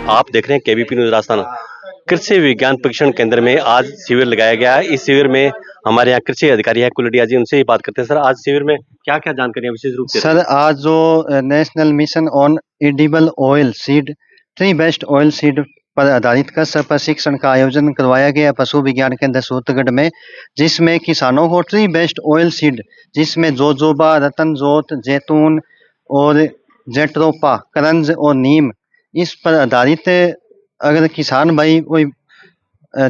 आप देख रहे हैं केबीपी न्यूज राजस्थान। कृषि विज्ञान प्रशिक्षण केंद्र में आज शिविर लगाया गया है। इस शिविर में हमारे यहाँ कृषि अधिकारी है कुलडिया जी, उनसे ही बात करते हैं। सर, आज शिविर में क्या क्या जानकारियां विशेष रूप से सर, आज जो national mission on edible oil seed, tree based oil seed पर आधारित कृषि प्रशिक्षण का आयोजन करवाया गया पशु विज्ञान केंद्र सूरतगढ़ में, जिसमें किसानों को ट्री बेस्ड ऑयल सीड, जिसमें जोजोबा, रतन जोत, जैतून और जेट्रोपा, करंज और नीम, इस पर आधारित अगर किसान भाई कोई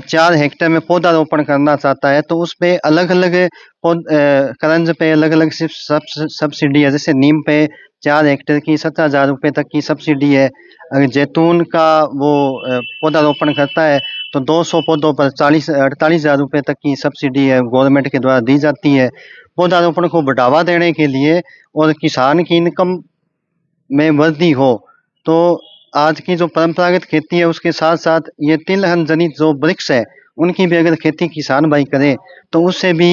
4 हेक्टेयर में पौधारोपण करना चाहता है तो उस पे अलग अलग करंज पे अलग अलग सब्सिडी है। जैसे नीम पे 4 हेक्टेयर की 70,000 रुपये तक की सब्सिडी है। अगर जैतून का वो पौधारोपण करता है तो 200 पौधों पर 48,000 रुपये तक की सब्सिडी है, गवर्नमेंट के द्वारा दी जाती है। पौधारोपण को बढ़ावा देने के लिए और किसान की इनकम में वृद्धि हो, तो आज की जो परंपरागत खेती है उसके साथ साथ ये तिलहन जनित जो वृक्ष है उनकी भी अगर खेती किसान भाई करे तो उससे भी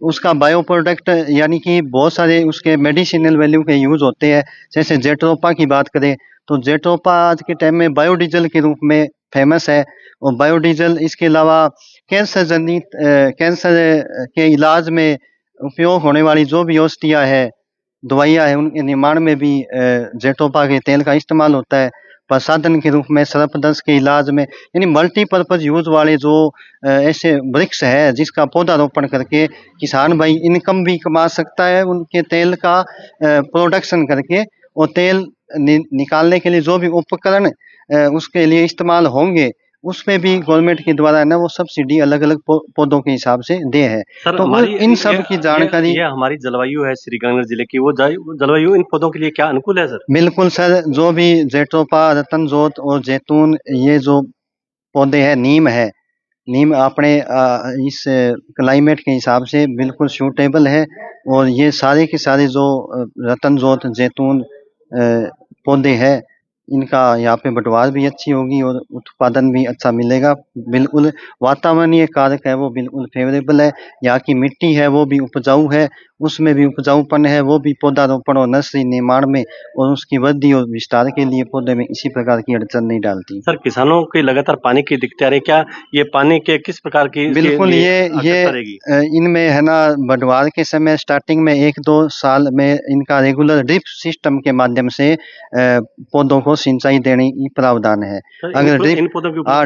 उसका बायो प्रोडक्ट यानी कि बहुत सारे उसके मेडिसिनल वैल्यू के यूज होते हैं। जैसे जेट्रोपा की बात करें तो जेट्रोपा आज के टाइम में बायोडीजल के रूप में फेमस है। और बायोडीजल इसके अलावा कैंसर जनित कैंसर के इलाज में उपयोग होने वाली जो भी औषधियाँ है, दवाइयाँ हैं, उनके निर्माण में भी जेट्रोपा के तेल का इस्तेमाल होता है। प्रसाधन के रूप में सर्पदंश के इलाज में, यानी मल्टीपर्पज यूज वाले जो ऐसे वृक्ष है जिसका पौधारोपण करके किसान भाई इनकम भी कमा सकता है उनके तेल का प्रोडक्शन करके। और तेल निकालने के लिए जो भी उपकरण उसके लिए इस्तेमाल होंगे उसमें भी गवर्नमेंट के द्वारा है ना वो सब्सिडी अलग अलग पौधों के हिसाब से दे है। सर, तो इन सब की जानकारी ये हमारी जलवायु है श्रीगंगानगर जिले की, वो जलवायु इन पौधों के लिए क्या अनुकूल है सर? बिल्कुल सर, जो भी जेट्रोपा, रतन जोत और जैतून, ये जो पौधे हैं, नीम है, नीम अपने इस क्लाइमेट के हिसाब से बिल्कुल सूटेबल है। और ये सारे के सारे जो रतन जोत, जैतून पौधे हैं, इनका यहाँ पे पैदावार भी अच्छी होगी और उत्पादन भी अच्छा मिलेगा। बिल्कुल वातावरणीय कारक है वो बिल्कुल फेवरेबल है। यहाँ की मिट्टी है वो भी उपजाऊ है, उसमें भी उपजाऊपन है, वो भी पौधारोपण और नर्सरी निर्माण में और उसकी वृद्धि और विस्तार के लिए पौधे में इसी प्रकार की अड़चन नहीं डालती। सर, किसानों की लगातार पानी की दिक्कत आ रही है, क्या ये पानी के किस प्रकार की बिल्कुल ये इनमें है ना बढ़वार के समय स्टार्टिंग में 1-2 साल में इनका रेगुलर ड्रिप सिस्टम के माध्यम से पौधों को सिंचाई देने की प्रावधान है। अगर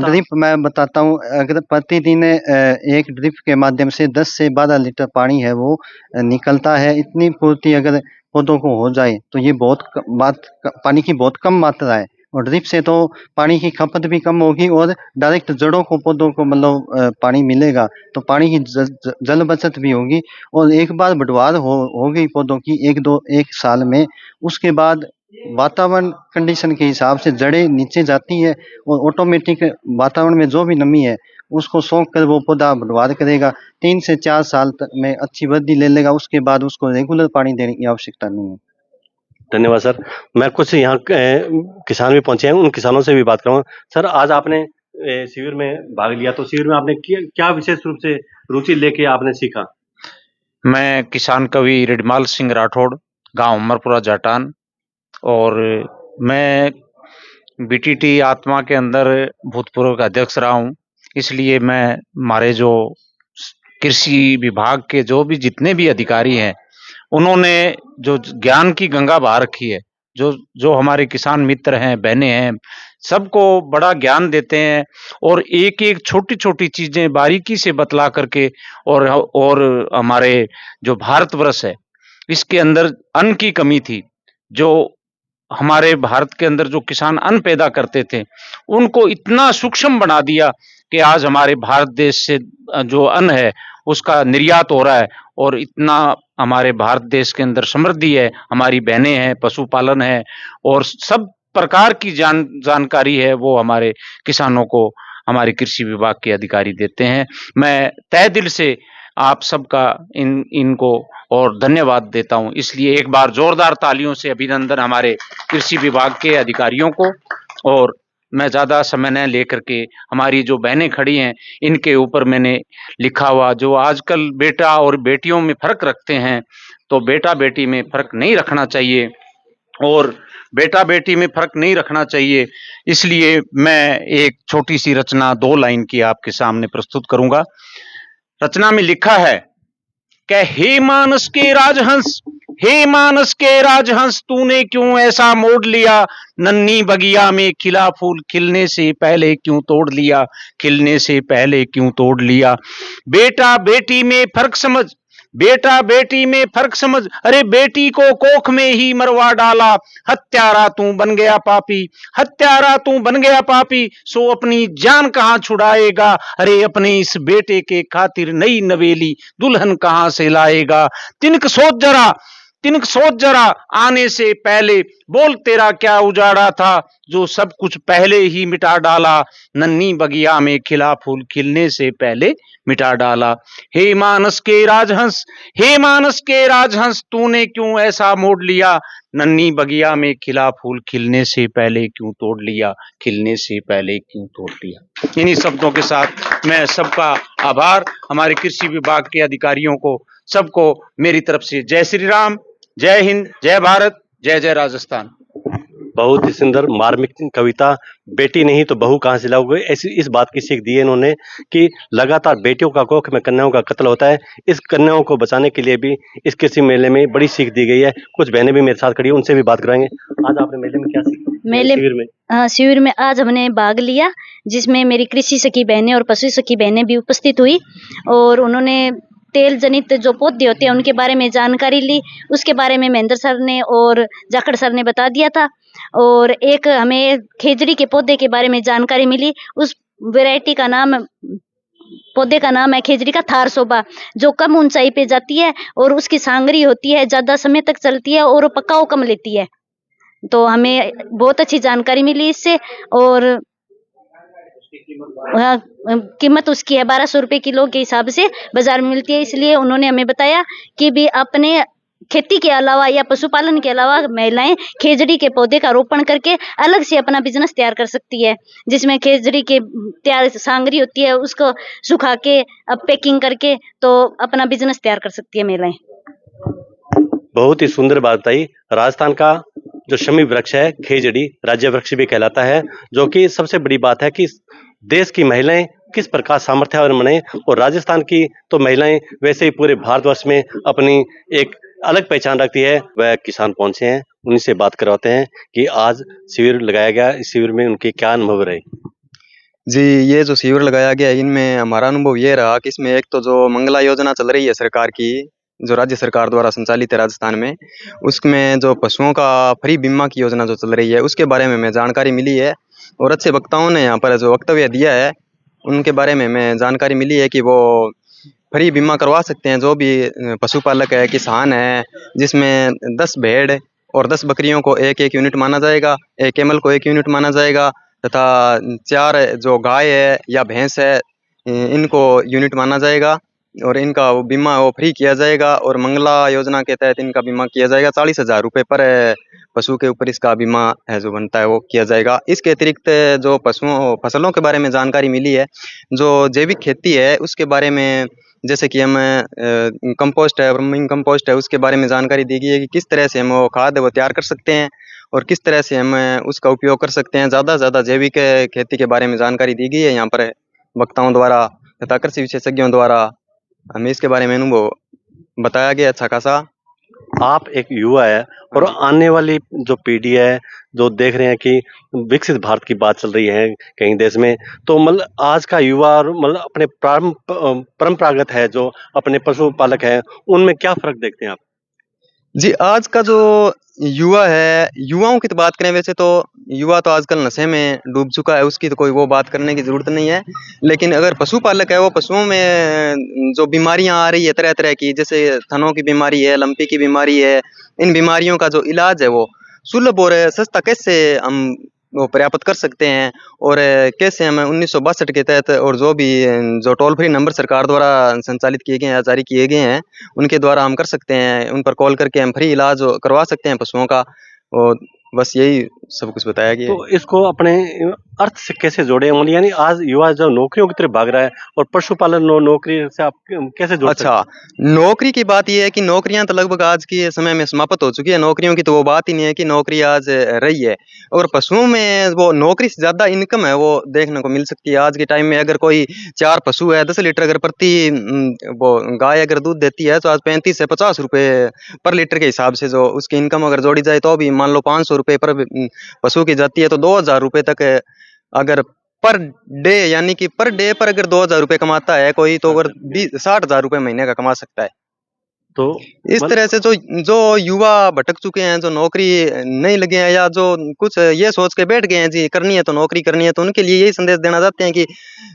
ड्रिप मैं बताता हूँ, अगर प्रतिदिन एक ड्रिप के माध्यम से 10 से 12 लीटर पानी है वो निकलता है। इतनी पूर्ति अगर पौधों को हो जाए तो ये पानी की बहुत कम मात्रा है। और ड्रिप से तो पानी की खपत भी कम होगी और डायरेक्ट जड़ों को पौधों को मतलब पानी मिलेगा, तो पानी की जल बचत भी होगी। और एक बार बढ़वार हो गई पौधों की 1 साल में, उसके बाद वातावरण कंडीशन के हिसाब से जड़ें नीचे जाती है और ऑटोमेटिक वातावरण में जो भी नमी है उसको सोख कर वो पौधा बढ़वार करेगा। 3 से 4 साल तक में अच्छी वृद्धि ले लेगा, उसके बाद उसको रेगुलर पानी देने की आवश्यकता नहीं है। धन्यवाद सर। मैं कुछ यहाँ किसान भी पहुंचे हैं, उन किसानों से भी बात करूँगा। सर, आज आपने शिविर में भाग लिया, तो शिविर में आपने क्या विशेष रूप से रुचि लेके आपने सीखा? मैं किसान कवि रिडमाल सिंह राठौड़, गांव उमरपुरा जाटान, और मैं बीटीटी आत्मा के अंदर भूतपूर्व का अध्यक्ष रहा हूँ। इसलिए मैं हमारे जो कृषि विभाग के जो भी जितने भी अधिकारी हैं उन्होंने जो ज्ञान की गंगा बहा रखी है, जो हमारे किसान मित्र हैं, बहनें हैं, सबको बड़ा ज्ञान देते हैं और एक एक छोटी छोटी चीजें बारीकी से बतला करके। और हमारे जो भारतवर्ष है इसके अंदर अन्न की कमी थी, जो हमारे भारत के अंदर जो किसान अन्न पैदा करते थे उनको इतना सूक्ष्म बना दिया कि आज हमारे भारत देश से जो अन्न है उसका निर्यात हो रहा है और इतना हमारे भारत देश के अंदर समृद्धि है। हमारी बहनें हैं, पशुपालन है और सब प्रकार की जानकारी है वो हमारे किसानों को हमारे कृषि विभाग के अधिकारी देते हैं। मैं तहे दिल से आप सबका इनको और धन्यवाद देता हूं। इसलिए एक बार जोरदार तालियों से अभिनंदन हमारे कृषि विभाग के अधिकारियों को। और मैं ज़्यादा समय न लेकर के हमारी जो बहनें खड़ी हैं इनके ऊपर मैंने लिखा हुआ, जो आजकल बेटा और बेटियों में फ़र्क रखते हैं, तो बेटा बेटी में फ़र्क नहीं रखना चाहिए। और बेटा बेटी में फर्क नहीं रखना चाहिए। इसलिए मैं एक छोटी सी रचना 2 लाइन की आपके सामने प्रस्तुत करूंगा। रचना में लिखा है कि हे मानस के राजहंस तूने क्यों ऐसा मोड़ लिया, नन्ही बगिया में खिला फूल खिलने से पहले क्यों तोड़ लिया, खिलने से पहले क्यों तोड़ लिया। बेटा बेटी में फर्क समझ, बेटा बेटी में फर्क समझ, अरे बेटी को कोख में ही मरवा डाला। हत्यारा तू बन गया पापी, हत्यारा तू बन गया पापी, सो अपनी जान कहां छुड़ाएगा। अरे अपने इस बेटे के खातिर नई नवेली दुल्हन कहां से लाएगा। तिनक सोच जरा, तिनक सोच जरा आने से पहले, बोल तेरा क्या उजाड़ा था, जो सब कुछ पहले ही मिटा डाला। नन्ही बगिया में खिला फूल खिलने से पहले मिटा डाला। हे मानस के राजहंस, हे मानस के राजहंस तूने क्यों ऐसा मोड़ लिया, नन्ही बगिया में खिला फूल खिलने से पहले क्यों तोड़ लिया, खिलने से पहले क्यों तोड़ लिया। इन्हीं शब्दों के साथ मैं सबका आभार, हमारे कृषि विभाग के अधिकारियों को, सबको मेरी तरफ से जय श्री राम, जय हिंद, जय भारत, जय जय राजस्थान। बहुत ही सुंदर मार्मिक कविता, बेटी नहीं तो बहू कहाँ से लाओगे, ऐसी इस बात की सीख दी है इन्होंने कि लगातार बेटियों का कोख में कन्याओं का कत्ल होता है। इस कन्याओं को बचाने के लिए भी इस कृषि मेले में बड़ी सीख दी गई है। कुछ बहनें भी मेरे साथ खड़ी हैं, उनसे भी बात कराएंगे। आज आपने मेले में क्या सीखा? शिविर में शिविर में आज हमने भाग लिया, जिसमें मेरी कृषि सखी बहनें और पशु सखी बहनें भी उपस्थित हुई और उन्होंने तेल जनित जो पौधे होते हैं उनके बारे में जानकारी ली। उसके बारे में महेंद्र सर ने और जाखड़ सर ने बता दिया था और एक हमें खेजड़ी के पौधे के बारे में जानकारी मिली। उस वैरायटी का नाम, पौधे का नाम है खेजड़ी का थार शोभा, जो कम ऊंचाई पे जाती है और उसकी सांगरी होती है, ज्यादा समय तक चलती है और पकाओ कम लेती है। तो हमें बहुत अच्छी जानकारी मिली इससे और कीमत उसकी है 1200 रुपए किलो के हिसाब से बाजार में मिलती है। इसलिए उन्होंने हमें बताया कि भी अपने खेती के अलावा या पशुपालन के अलावा महिलाएं खेजड़ी के पौधे का रोपण करके अलग से अपना बिजनेस तैयार कर सकती है, जिसमें खेजड़ी के तैयार सांगरी होती है, उसको सुखा के अब पैकिंग करके तो अपना बिजनेस तैयार कर सकती है महिलाएं। बहुत ही सुंदर बात बताई। राजस्थान का जो शमी वृक्ष है खेजड़ी राज्य वृक्ष भी कहलाता है, जो कि सबसे बड़ी बात है कि देश की महिलाएं किस प्रकार सामर्थ्यवान बने। और राजस्थान की तो महिलाएं वैसे ही पूरे भारतवर्ष में अपनी एक अलग पहचान रखती है। वह किसान पहुंचे हैं, उन्हीं से बात करवाते हैं कि आज शिविर लगाया गया, इस शिविर में उनके क्या अनुभव रहे। जी, ये जो शिविर लगाया गया इनमें हमारा अनुभव ये रहा कि इसमें एक तो जो मंगला योजना चल रही है सरकार की, जो राज्य सरकार द्वारा संचालित है राजस्थान में, उसमें जो पशुओं का फ्री बीमा की योजना जो चल रही है उसके बारे में हमें जानकारी मिली है और अच्छे वक्ताओं ने यहाँ पर जो वक्तव्य दिया है उनके बारे में हमें जानकारी मिली है कि वो फ्री बीमा करवा सकते हैं जो भी पशुपालक है, किसान है, जिसमें 10 भेड़ और 10 बकरियों को एक यूनिट माना जाएगा, एक कैमल को 1 यूनिट माना जाएगा तथा 4 जो गाय है या भैंस है इनको यूनिट माना जाएगा और इनका वो बीमा वो फ्री किया जाएगा। और मंगला योजना के तहत इनका बीमा किया जाएगा 40,000 रुपये पर पशु के ऊपर इसका बीमा है जो बनता है वो किया जाएगा। इसके अतिरिक्त जो पशुओं फसलों के बारे में जानकारी मिली है, जो जैविक खेती है उसके बारे में, जैसे कि हम कंपोस्ट है, वर्मिंग कंपोस्ट है, उसके बारे में जानकारी दी गई है कि किस तरह से हम वो खाद वो तैयार कर सकते हैं और किस तरह से हम उसका उपयोग कर सकते हैं। ज़्यादा से ज़्यादा जैविक खेती के बारे में जानकारी दी गई है यहाँ पर वक्ताओं द्वारा तथा कृषि विशेषज्ञों द्वारा हमें इसके बारे में अनुभव बताया गया अच्छा खासा। आप एक युवा है और आने वाली जो पीढ़ी है जो देख रहे हैं कि विकसित भारत की बात चल रही है कहीं देश में, तो मतलब आज का युवा और मतलब अपने परंपरागत है जो अपने पशुपालक है, उनमें क्या फर्क देखते हैं आप? जी, आज का जो युवा है, युवाओं की तो बात करें वैसे तो युवा तो आजकल नशे में डूब चुका है, उसकी तो कोई वो बात करने की ज़रूरत नहीं है। लेकिन अगर पशुपालक है वो पशुओं में जो बीमारियां आ रही है तरह तरह की, जैसे थनों की बीमारी है, लंपी की बीमारी है, इन बीमारियों का जो इलाज है वो सुलभ और सस्ता कैसे हम वो प्राप्त कर सकते हैं और कैसे हम 1962 के तहत और जो भी जो टोल फ्री नंबर सरकार द्वारा संचालित किए गए हैं, जारी किए गए हैं, उनके द्वारा हम कर सकते हैं। उन पर कॉल करके हम फ्री इलाज करवा सकते हैं पशुओं का और बस यही सब कुछ बताया गया है। तो इसको अपने अर्थ से कैसे जोड़े होंगे, यानी आज युवा जो नौकरियों की तरफ भाग रहा है और पशुपालन नौकरी से आप कैसे जोड़ सकते हैं? अच्छा, नौकरी की बात ये है कि नौकरियां तो लगभग आज के समय में समाप्त हो चुकी है। नौकरियों की तो वो बात ही नहीं है कि नौकरी आज रही है। और पशुओं में वो नौकरी से ज़्यादा इनकम है, वो देखने को मिल सकती है। आज के टाइम में अगर कोई 4 पशु है, 10 लीटर अगर प्रति वो गाय अगर दूध देती है, तो आज 35 से 50 रुपए पर लीटर के हिसाब से जो उसकी इनकम अगर जोड़ी जाए, तो भी मान लो 500 रुपए पर पशु की जाती है, तो 2000 रुपए तक अगर पर डे, यानी कि पर डे पर अगर 2000 रुपए कमाता है कोई, तो अगर 60,000 रुपए महीने का कमा सकता है। तो इस तरह से जो जो युवा भटक चुके हैं, जो नौकरी नहीं लगे हैं, या जो कुछ ये सोच के बैठ गए हैं जी करनी है तो नौकरी करनी है, तो उनके लिए यही संदेश देना चाहते हैं कि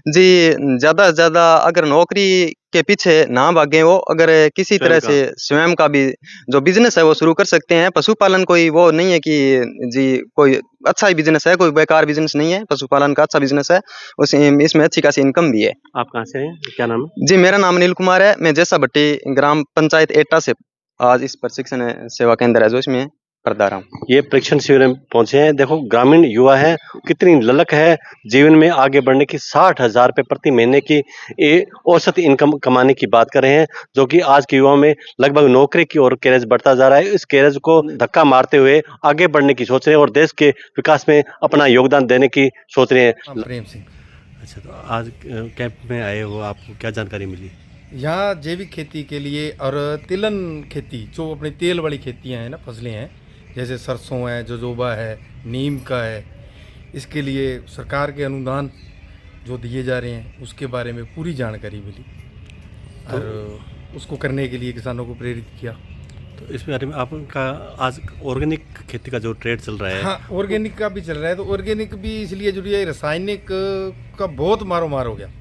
जी ज़्यादा से ज़्यादा अगर नौकरी के पीछे ना भागें, वो अगर किसी तरह से स्वयं का भी जो बिजनेस है वो शुरू कर सकते हैं। पशुपालन कोई वो नहीं है कि जी कोई अच्छा ही बिजनेस है, कोई बेकार बिजनेस नहीं है। पशुपालन का अच्छा बिजनेस है, इसमें अच्छी खासी इनकम भी है। आप कहाँ से हैं, क्या नाम है? जी, मेरा नाम अनिल कुमार है। मैं जैसा भट्टी ग्राम पंचायत एटा से आज इस प्रशिक्षण सेवा केंद्र है जो इसमें पढ़ा रहा हूँ। ये प्रशिक्षण शिविर में पहुंचे हैं। देखो ग्रामीण युवा है, कितनी ललक है जीवन में आगे बढ़ने की। 60,000 रुपए प्रति महीने की औसत इनकम कमाने की बात कर रहे हैं, जो कि आज के युवाओं में लगभग नौकरी की ओर कैरियर बढ़ता जा रहा है। इस कैरियर को धक्का मारते हुए आगे बढ़ने की सोच रहे हैं और देश के विकास में अपना योगदान देने की सोच रहे हैं। प्रेम सिंह। अच्छा, तो आज कैंप में आए हो, आपको क्या जानकारी मिली? यहाँ जैविक खेती के लिए और तिलन खेती, जो अपनी तेल वाली खेतियाँ हैं ना, फसलें हैं, जैसे सरसों है, जोजोबा है, नीम का है, इसके लिए सरकार के अनुदान जो दिए जा रहे हैं उसके बारे में पूरी जानकारी मिली और उसको करने के लिए किसानों को प्रेरित किया। तो इस बारे में आपका आज ऑर्गेनिक खेती का जो ट्रेड चल रहा है। हाँ, ऑर्गेनिक का भी चल रहा है। तो ऑर्गेनिक भी इसलिए जुड़ी है, रासायनिक का बहुत मारो मार हो गया,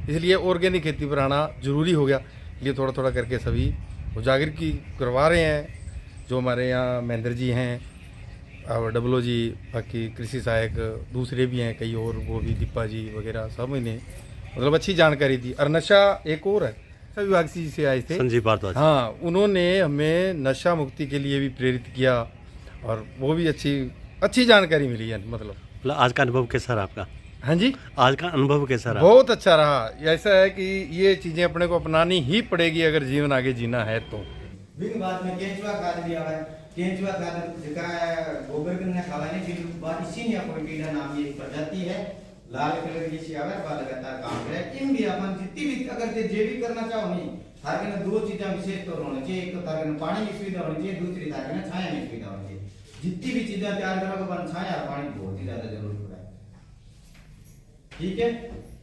इसलिए ऑर्गेनिक खेती पर आना जरूरी हो गया। इसलिए थोड़ा थोड़ा करके सभी उजागर की करवा रहे हैं। जो हमारे यहाँ महेंद्र जी हैं और डब्लो जी, बाकी कृषि सहायक दूसरे भी हैं कई और, वो भी दीपा जी वगैरह, सब ने मतलब अच्छी जानकारी दी। और नशा एक और है, नशा विभाग से आए थे संजीव भारद्वाज। हाँ, उन्होंने हमें नशा मुक्ति के लिए भी प्रेरित किया और वो भी अच्छी जानकारी मिली है। मतलब आज का अनुभव कैसा रहा आपका? हाँ जी, आज का अनुभव कैसा रहा? बहुत अच्छा रहा। ऐसा है कि ये चीज़ें अपने को अपनानी ही पड़ेगी अगर जीवन आगे जीना है तो। बाद में केंचुआ खाद दिया है, केंचुआ खाद जिका गोबर के खावा ने फिर बाद इसी ने कोई कीड़ा नाम ये प्रजाति है, लाल कलर की सियावर बाद लगातार काम करे। इन भी अपन जितनी भी अगर जैविक करना चाहो नहीं, थारे ने दो चीजें विशेष तौर होनी चाहिए। एक तो थारे ने पानी की सुविधा होनी चाहिए, दूसरी थारे ने छाया की सुविधा होनी चाहिए। जितनी भी चीजें तैयार करोगे अपन छाया और पानी बहुत ही ज्यादा जरूरत पड़ा है। ठीक है,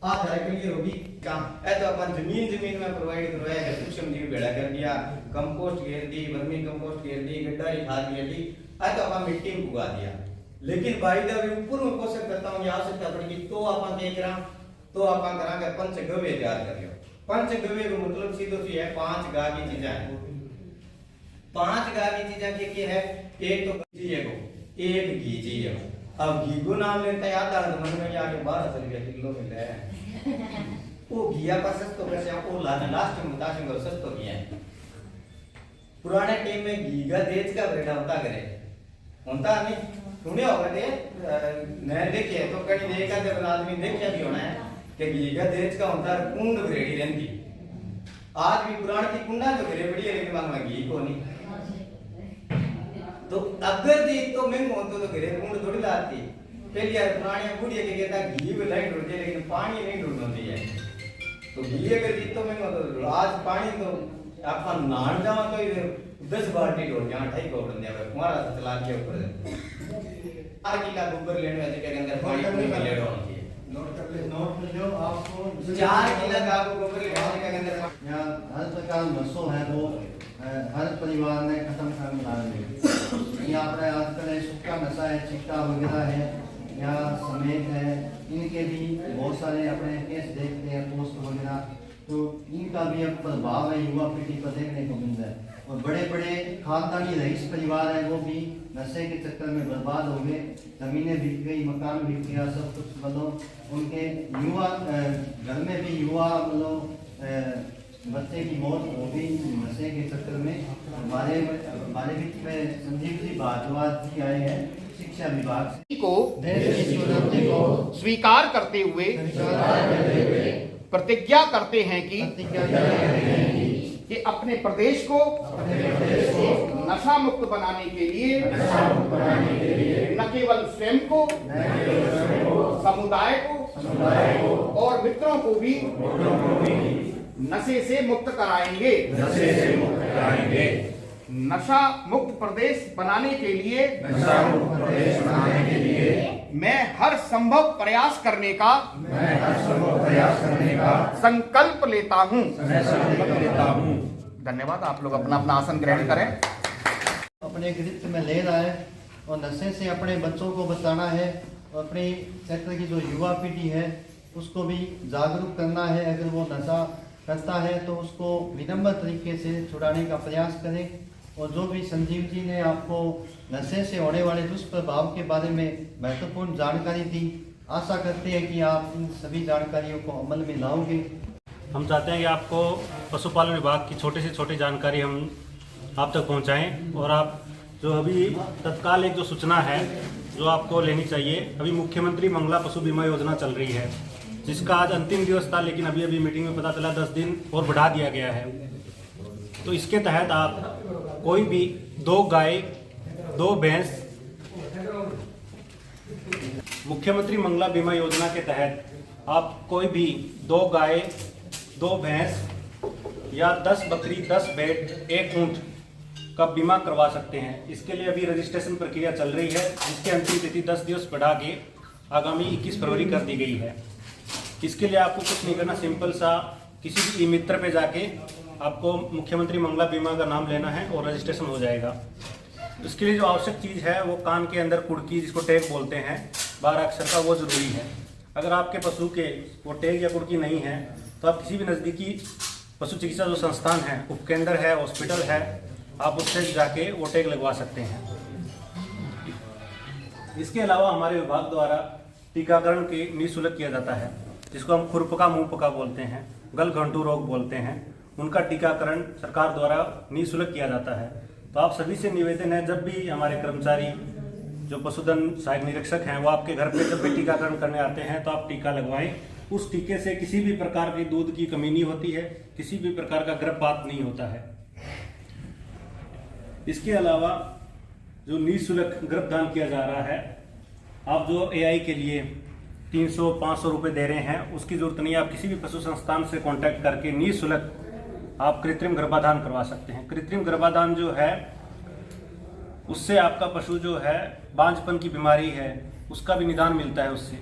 आज थारे के लिए होगी काम है तो अपन जमीन में प्रोवाइड करवाया है। सूक्ष्म जीव भेड़ा कर दिया, कंपोस्ट घेर दी, वर्मी कंपोस्ट घेर दी, गड्ढारी खाद घेर दी, आज तो अपन मिट्टी में उगा दिया। लेकिन बाई द वे ऊपर में पोषक करता हूं, आवश्यकता पड़ेगी तो अपन देख रहा, तो अपन करांगे पंचगव्य तैयार कर लियो। पंचगव्य का मतलब सीधो सी है 5 गा की चीजें हैं। 5 गा की चीजें क्या है? एक तो चाहिए को, एक घी चाहिए। अब घी को नाम लेते याद आ तो मन में आके 12 रुपए किलो मिल रहा है। वो घिया का सस्तो कैसे आपको लास्ट में बता दूंगा, सस्तो घी है। पुराने टाइम में घी का देश का ब्रेड होता करे, होता नहीं सुने होगा दे, मैं देखे तो कहीं देखा जब आदमी देखा भी होना है कि घी का देश का होता है कुंड ब्रेडी रहती। आज भी पुराने की कुंडा तो घरे बड़ी है, लेकिन मालूम है घी को नहीं। तो अगर दी तो महंगा होता तो घरे कुंड थोड़ी लाती। पहले यार पुराने बूढ़िया के कहता घी में लाइट ढूंढती है लेकिन पानी नहीं ढूंढती है। तो घी अगर दी तो महंगा होता, आज पानी तो अपन नहान जाओ तो इधर 10 बाल्टी ढूंढ यहाँ 2.5 करोड़ दे तुम्हारा चला के ऊपर 4 किलो गोबर लेने वाले के अंदर पानी नहीं ले रहा हूं। नोट कर लो आपको 4 किलो का गोबर लेने के अंदर यहाँ हर प्रकार नशो है वो हर परिवार ने खत्म करने वाले। यहाँ पर आजकल सूखा नशा है, चिट्टा वगैरह है या समेत है, इनके भी बहुत सारे अपने केस देखते हैं पोस्ट वगैरह, तो इनका भी अब प्रभाव है युवा पीढ़ी पर देखने को मिल रहा है। और बड़े बड़े खानदानी रईस परिवार है वो भी नशे के चक्कर में बर्बाद हो गए, जमीनें बिक गई, मकान बिक गया, सब कुछ। मतलब उनके युवा घर में भी युवा मतलब बच्चे की मौत हो गई नशे के चक्कर में। हमारे बीच में संजीव जी भारद्वाज जी आए हैं, शिक्षा विभाग को स्वीकार करते हुए प्रतिज्ञा करते हैं कि अपने प्रदेश को नशा मुक्त बनाने के लिए न केवल स्वयं को, समुदाय को और मित्रों को भी नशे से मुक्त कराएंगे। नशा मुक्त प्रदेश बनाने के लिए मैं हर संभव प्रयास करने का संकल्प लेता हूं। धन्यवाद। आप लोग अपना अपना आसन ग्रहण करें। अपने गिरफ्त में ले रहा है और नशे से अपने बच्चों को बचाना है और अपने क्षेत्र की जो युवा पीढ़ी है उसको भी जागरूक करना है। अगर वो नशा करता है तो उसको विनम्र तरीके से छुड़ाने का प्रयास करें। और जो भी संजीव जी ने आपको नशे से होने वाले दुष्प्रभाव के बारे में महत्वपूर्ण जानकारी दी, आशा करते हैं कि आप इन सभी जानकारियों को अमल में लाओगे। हम चाहते हैं कि आपको पशुपालन विभाग की छोटी से छोटी जानकारी हम आप तक पहुंचाएं और आप जो अभी तत्काल एक जो सूचना है जो आपको लेनी चाहिए। अभी मुख्यमंत्री मंगला पशु बीमा योजना चल रही है जिसका आज अंतिम दिवस था, लेकिन अभी अभी मीटिंग में पता चला 10 दिन और बढ़ा दिया गया है। तो इसके तहत आप कोई भी 2 गाय 2 भैंस मुख्यमंत्री मंगला बीमा योजना के तहत आप कोई भी 2 गाय 2 भैंस या 10 बकरी 10 भेड़ 1 ऊंट का बीमा करवा सकते हैं। इसके लिए अभी रजिस्ट्रेशन प्रक्रिया चल रही है जिसकी अंतिम तिथि 10 दिवस बढ़ा के आगामी 21 फरवरी कर दी गई है। इसके लिए आपको कुछ नहीं करना, सिंपल सा किसी भी ई मित्र पे जाके आपको मुख्यमंत्री मंगला बीमा का नाम लेना है और रजिस्ट्रेशन हो जाएगा। इसके लिए जो आवश्यक चीज़ है वो कान के अंदर कुड़की जिसको टैग बोलते हैं 12 अक्षर का, वो ज़रूरी है। अगर आपके पशु के वो टैग या कुड़की नहीं है तो आप किसी भी नज़दीकी पशु चिकित्सा जो संस्थान है, उपकेंद्र है, हॉस्पिटल है, आप उससे जाके वो टैग लगवा सकते हैं। इसके अलावा हमारे विभाग द्वारा टीकाकरण के निःशुल्क किया जाता है जिसको हम खुरपका मुँह पका बोलते हैं, गलघंटू रोग बोलते हैं। उनका टीकाकरण सरकार द्वारा निःशुल्क किया जाता है। तो आप सभी से निवेदन है, जब भी हमारे कर्मचारी जो पशुधन सहायक निरीक्षक हैं वो आपके घर पे जब भी टीकाकरण करने आते हैं तो आप टीका लगवाएं। उस टीके से किसी भी प्रकार की दूध की कमी नहीं होती है, किसी भी प्रकार का गर्भपात नहीं होता है। इसके अलावा जो निःशुल्क गर्भदान किया जा रहा है, आप जो AI के लिए 300-500 रुपये दे रहे हैं उसकी जरूरत नहीं है। आप किसी भी पशु संस्थान से कांटेक्ट करके निःशुल्क आप कृत्रिम गर्भाधान करवा सकते हैं। कृत्रिम गर्भाधान जो है उससे आपका पशु जो है बांझपन की बीमारी है उसका भी निदान मिलता है उससे।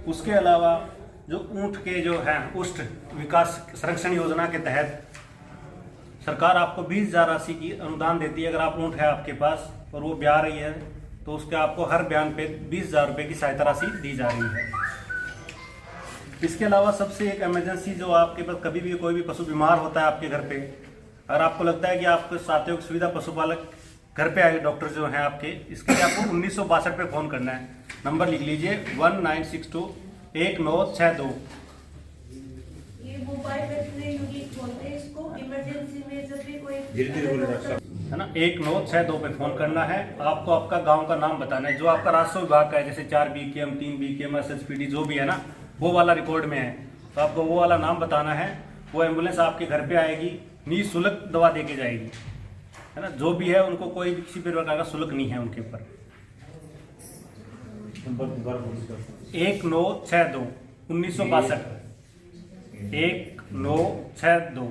उसके अलावा जो ऊंट के जो है उष्ट विकास संरक्षण योजना के तहत सरकार आपको 20,000 राशि की अनुदान देती है। अगर आप ऊंट है आपके पास और वो ब्याह रही है तो उसके आपको हर बयान पे 20,000 रुपये की सहायता राशि दी जा रही है। इसके अलावा सबसे एक इमरजेंसी जो आपके पास कभी भी कोई भी पशु बीमार होता है आपके घर पे, अगर आपको लगता है कि आपके साथियों की सुविधा पशुपालक घर पे आए डॉक्टर जो हैं आपके, इसके लिए आपको 1962 पे फ़ोन करना है। नंबर लिख लीजिए 1962-1962। ये मोबाइल यूनिट बोलते हैं इसको, इमरजेंसी में जब भी कोई है ना 1962 पे फ़ोन करना है। आपको आपका गांव का नाम बताना है जो आपका राजस्व विभाग का है, जैसे 4 BKM 3 BKM SHPD जो भी है ना वो वाला रिकॉर्ड में है, तो आपको वो वाला नाम बताना है। वो एम्बुलेंस आपके घर पे आएगी, निःशुल्क दवा दे के जाएगी, है ना। जो भी है उनको कोई भी किसी प्रकार का शुल्क नहीं है उनके ऊपर। 1962 1962 1962।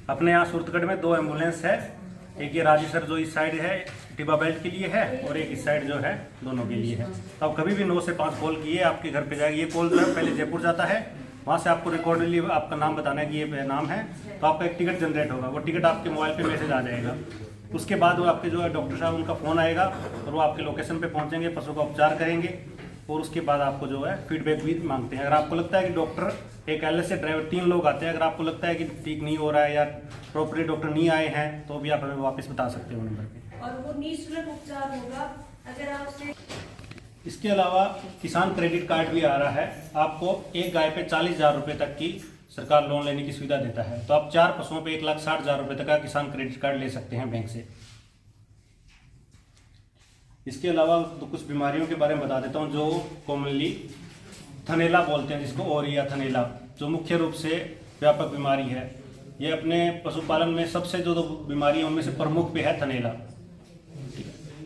अपने यहाँ सूरतगढ़ में 2 एम्बुलेंस है, एक ये राजेसर जो इस साइड है टिबा बेल्ट के लिए है और एक इस साइड जो है दोनों के लिए है। तो आप कभी भी 9 से 5 कॉल किए आपके घर पे जाएगी। ये कॉल जो है पहले जयपुर जाता है, वहाँ से आपको रिकॉर्डली आपका नाम बताना है कि ये नाम है, तो आपका एक टिकट जनरेट होगा। वो टिकट आपके मोबाइल पे मैसेज आ जाएगा। उसके बाद वो आपके जो है डॉक्टर साहब उनका फ़ोन आएगा और वो आपके लोकेशन पे पहुँचेंगे, पशु का उपचार करेंगे और उसके बाद आपको जो है फीडबैक भी मांगते हैं। अगर आपको लगता है कि डॉक्टर एक LS से ड्राइवर 3 लोग आते हैं, अगर आपको लगता है कि ठीक नहीं हो रहा है या प्रॉपरली डॉक्टर नहीं आए हैं तो भी आप हमें वापस बता सकते हो नंबर पे। और वो निःशुल्क उपचार होगा अगर आपसे। इसके अलावा किसान क्रेडिट कार्ड भी आ रहा है। आपको एक गाय पे 40,000 रुपये तक की सरकार लोन लेने की सुविधा देता है। तो आप 4 पशुओं पे 1,60,000 रुपये तक का किसान क्रेडिट कार्ड ले सकते हैं बैंक से। इसके अलावा तो कुछ बीमारियों के बारे में बता देता हूँ जो कॉमनली थनैला बोलते हैं जिसको, और या थनैला, जो मुख्य रूप से व्यापक बीमारी है। ये अपने पशुपालन में सबसे जो बीमारी है उनमें से प्रमुख पे है थनैला।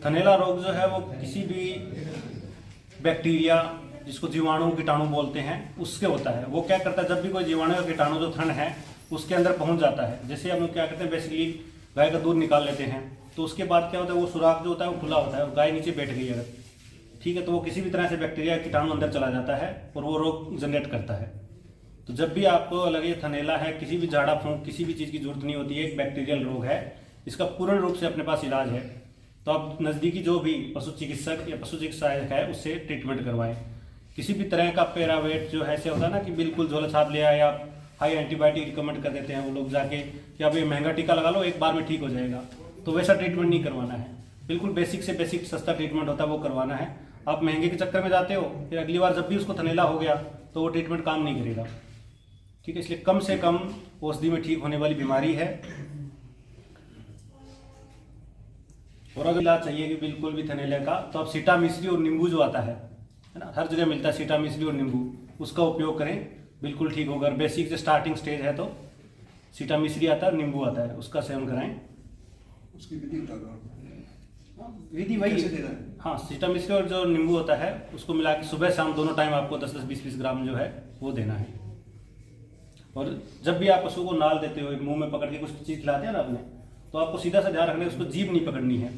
थनैला रोग जो है वो किसी भी बैक्टीरिया, जिसको जीवाणु कीटाणु बोलते हैं, उसके होता है। वो क्या करता है, जब भी कोई जीवाणु या कीटाणु जो थन है उसके अंदर पहुंच जाता है, जैसे हम क्या करते हैं बेसिकली गाय का दूध निकाल लेते हैं, तो उसके बाद क्या होता है, वो सुराख जो होता है वो खुला होता है और गाय नीचे बैठ गई अगर, ठीक है, तो वो किसी भी तरह से बैक्टीरिया कीटाणु अंदर चला जाता है और वो रोग जनरेट करता है। तो जब भी आपको लगे थनैला है, किसी भी झाड़ा फूंक किसी भी चीज़ की जरूरत नहीं होती है, एक बैक्टीरियल रोग है, इसका पूर्ण रूप से अपने पास इलाज है। तो आप नज़दीकी जो भी पशु चिकित्सक या पशु चिकित्सक है उससे ट्रीटमेंट करवाएं। किसी भी तरह का पैरावेट जो है ऐसे होता है ना कि बिल्कुल झोला छाप लिया या हाई एंटीबायोटिक रिकमेंड कर देते हैं वो लोग जाके कि अब ये महंगा टीका लगा लो एक बार में ठीक हो जाएगा, तो वैसा ट्रीटमेंट नहीं करवाना है। बिल्कुल बेसिक से बेसिक सस्ता ट्रीटमेंट होता है वो करवाना है। आप महंगे के चक्कर में जाते हो, फिर अगली बार जब भी उसको थनैला हो गया तो वो ट्रीटमेंट काम नहीं करेगा, ठीक है। इसलिए कम से कम औषधि में ठीक होने वाली बीमारी है। और अगर इलाज चाहिए कि बिल्कुल भी थनैले का, तो आप सीटा मिश्री और नींबू जो आता है ना, हर जगह मिलता है सीटा मिश्री और नींबू, उसका उपयोग करें, बिल्कुल ठीक होगा। बेसिक से स्टार्टिंग स्टेज है तो सीटा मिश्री आता है, नींबू आता है, उसका सेवन कराएं। उसकी विधि विधि वही, हाँ, सीटा मिश्री और जो नींबू होता है उसको मिला के सुबह शाम दोनों टाइम आपको 10-10, 20-20 ग्राम जो है वो देना है। और जब भी आप पशु को नाल देते हो, मुंह में पकड़ के कुछ चीज़ खिलाते हैं ना आपने, तो आपको सीधा सा ध्यान रखना है उसको जीभ नहीं पकड़नी है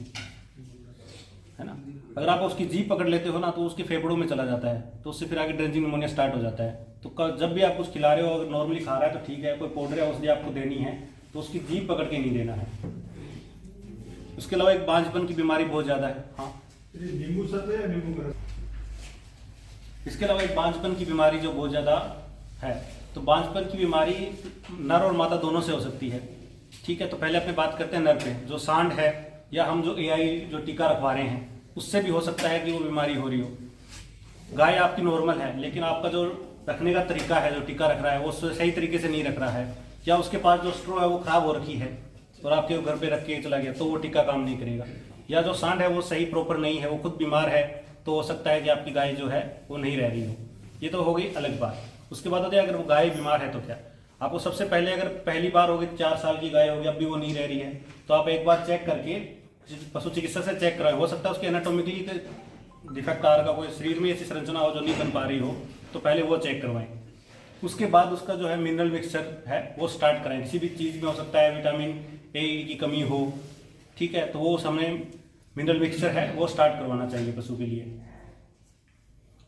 ना। अगर आप उसकी जीभ पकड़ लेते हो ना तो उसके फेफड़ों में चला जाता है, तो उससे फिर आगे ड्रेंजिंग निमोनिया स्टार्ट हो जाता है। तो जब भी आप कुछ खिला रहे हो, अगर नॉर्मली खा रहा है तो ठीक है, कोई पाउडर या औषधि आपको देनी है तो उसकी जीभ पकड़ के नहीं देना है। उसके अलावा एक बांझपन की बीमारी बहुत ज़्यादा है, हाँ, नींबू सत्व या नींबू का? इसके अलावा एक बांझपन की बीमारी जो बहुत ज़्यादा है, तो बांझपन की बीमारी नर और मादा दोनों से हो सकती है, ठीक है। तो पहले अपने बात करते हैं नर पे। जो सांड है या हम जो AI जो टीका रखवा रहे हैं उससे भी हो सकता है कि वो बीमारी हो रही हो। गाय आपकी नॉर्मल है लेकिन आपका जो रखने का तरीका है, जो टीका रख रहा है वो सही तरीके से नहीं रख रहा है, या उसके पास जो स्ट्रो है वो खराब हो रखी है और आपके घर पे रख के चला गया, तो वो टीका काम नहीं करेगा। या जो सांड है वो सही प्रॉपर नहीं है, वो खुद बीमार है, तो हो सकता है कि आपकी गाय जो है वो नहीं रह रही हो। ये तो हो गई अलग बात। उसके बाद होता है अगर वो गाय बीमार है तो क्या, आपको सबसे पहले अगर पहली बार होगी 4 साल की गाय होगी, अब भी वो नहीं रह रही है, तो आप एक बार चेक करके पशु चिकित्सक से चेक कराएं। हो सकता है उसकी एनाटॉमिकली डिफेक्ट आ रहा, कोई शरीर में ऐसी संरचना हो जो नहीं बन पा रही हो, तो पहले वो चेक करवाएं। उसके बाद उसका जो है मिनरल मिक्सचर है वो स्टार्ट कराएं। किसी भी चीज़ में हो सकता है विटामिन A की कमी हो, ठीक है, तो वो समय मिनरल मिक्सचर है वो स्टार्ट करवाना चाहिए पशु के लिए।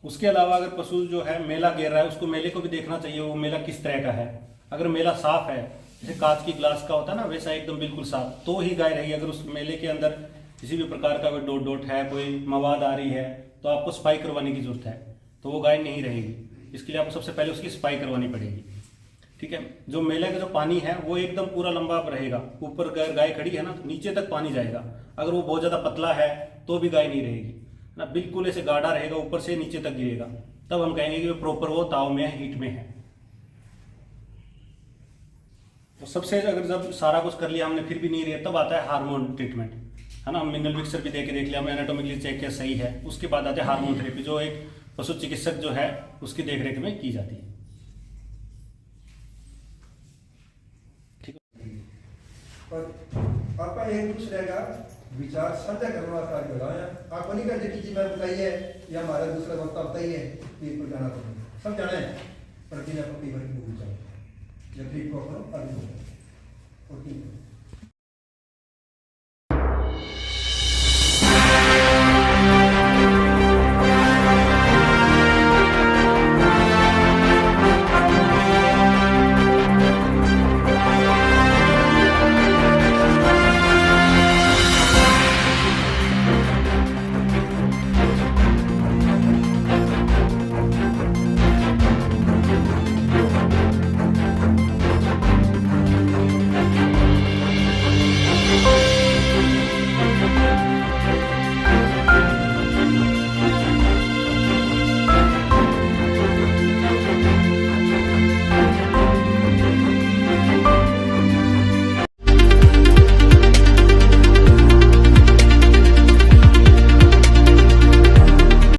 उसके अलावा अगर पशु जो है मेला घेर रहा है, उसको मेले को भी देखना चाहिए, वो मेला किस तरह का है। अगर मेला साफ है, जैसे कांच की ग्लास का होता है ना, वैसा एकदम बिल्कुल साफ, तो ही गाय रहेगी। अगर उस मेले के अंदर किसी भी प्रकार का कोई डोट है, कोई मवाद आ रही है, तो आपको सफाई करवाने की जरूरत है, तो वो गाय नहीं रहेगी। इसके लिए आपको सबसे पहले उसकी सफाई करवानी पड़ेगी, ठीक है। जो मेले का जो पानी है वो एकदम पूरा लंबा रहेगा, ऊपर गाय खड़ी है ना तो नीचे तक पानी जाएगा। अगर वो बहुत ज़्यादा पतला है तो भी गाय नहीं रहेगी ना, बिल्कुल ऐसे गाढ़ा रहेगा, ऊपर से नीचे तक गिरेगा, तब हम कहेंगे कि वो प्रॉपर वो ताव में है, हीट में है। तो सबसे अगर जब सारा कुछ कर लिया हमने फिर भी नहीं रहा, तब आता है हार्मोन ट्रीटमेंट, है ना। हम मिनरल मिक्सचर भी दे के देख लिया, हमें एनाटॉमिकली चेक किया सही है, उसके बाद आते हैं हार्मोन थेरेपी, जो एक पशु चिकित्सक जो है उसकी देखरेख में की जाती है। ठीक है, और आपका एक दूसरे का विचार साझा करने वाला कार्य हो रहा है। आप नहीं करते कि जी मैं बताइए या हमारा दूसरा वक्ता बताइए कि को जाना पड़ेगा, सब जाना है, पर दिन आपको कई बार की विचार जब भी को करो और ठीक है।